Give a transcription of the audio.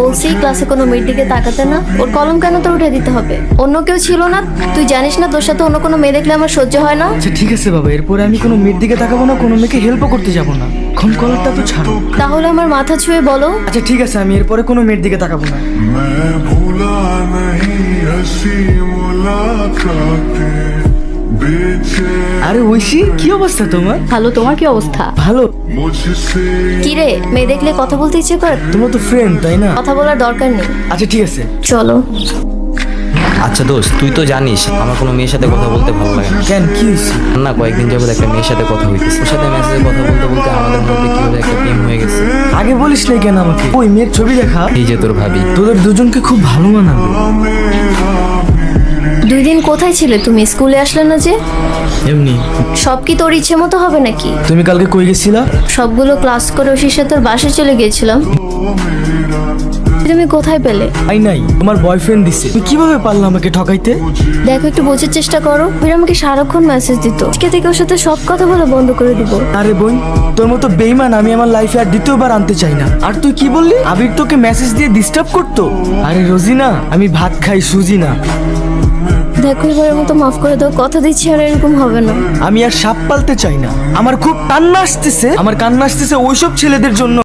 বলছি ক্লাসে কোনো মেয়ের দিকে তাকাতে না। ওর কলম কেন তোর উঠে দিতে হবে? অন্য কেউ ছিল না? তুই জানিস না তোর সাথে অন্য কোনো মেয়ে দেখলে আমার সহ্য হয় না? আচ্ছা ঠিক আছে বাবা, এরপরে আমি কোনো মেয়ের দিকে তাকাবো না, কোনো মেয়েকে হেল্পও করতে যাবো না। এখন কলারটা তো ছাড়ো। তাহলে আমার মাথা ছুঁয়ে বলো। আচ্ছা ঠিক আছে, আমি এরপরে কোনো মেয়ের দিকে তাকাবো না। मैं भूला नहीं हंसी मुलाकातें बेचैन আরে ঐশী, কি অবস্থা তোমার? ভালো, তোমার কি অবস্থা? ভালো। मुझसे কি রে, মেয়ে দেখলে কথা বলতে ইচ্ছে করে? তোমার তো ফ্রেন্ড তাই না? কথা বলার দরকার নেই। আচ্ছা ঠিক আছে। চলো। আচ্ছা দোস্ত, তুই তো জানিস আমার কোনো মেয়ের সাথে কথা বলতে ভালো লাগে না। কেন, কি হয়েছে? না, কয়েকদিন যাবত একটা মেয়ের সাথে কথা হইতেছে। ওর সাথে মেসেজে কথা বলতে বলতে আমাদের মধ্যে কি হলো, একটা প্রেম হয়ে গেছে। আগে বলিস নাই কেন আমাকে? ওই মেয়ের ছবি দেখা। এই যে তোর ভাবি। তোদের দুজনকে খুব ভালো মানাবে। 2 দিন কোথায় ছিলে তুমি? স্কুলে আসলে না যে? এমনি। সব কি তোর ইচ্ছে মতো হবে নাকি? তুমি কালকে কই গেছিলা? সবগুলো ক্লাস করে ওষির সাথে তোর বাসায় চলে গিয়েছিলাম। তুমি কোথায় পেলে? আই নাই, তোমার বয়ফ্রেন্ড দিছে। তুমি কিভাবে পারলা আমাকে ঠকাইতে? দেখো, একটু বোঝার চেষ্টা করো। ফির আমাকে সারাক্ষণ মেসেজ দিত। আজকে থেকে ওর সাথে সব কথা বলা বন্ধ করে দিব। আরে বোন, তোর মতো বেইমান আমি আমার লাইফে আর দ্বিতীয়বার আনতে চাই না। আর তুই কি বললি? আবির তোকে মেসেজ দিয়ে ডিস্টার্ব করতো? আরে রোজিনা, আমি ভাত খাই, সুজি না। দেখো, এবারের মতো মাফ করে দাও। কথা দিচ্ছি আর এরকম হবে না। আমি আর সাপ পালতে চাই না। আমার খুব কান্না আসতেছে, আমার কান্না আসতেছে ওইসব ছেলেদের জন্য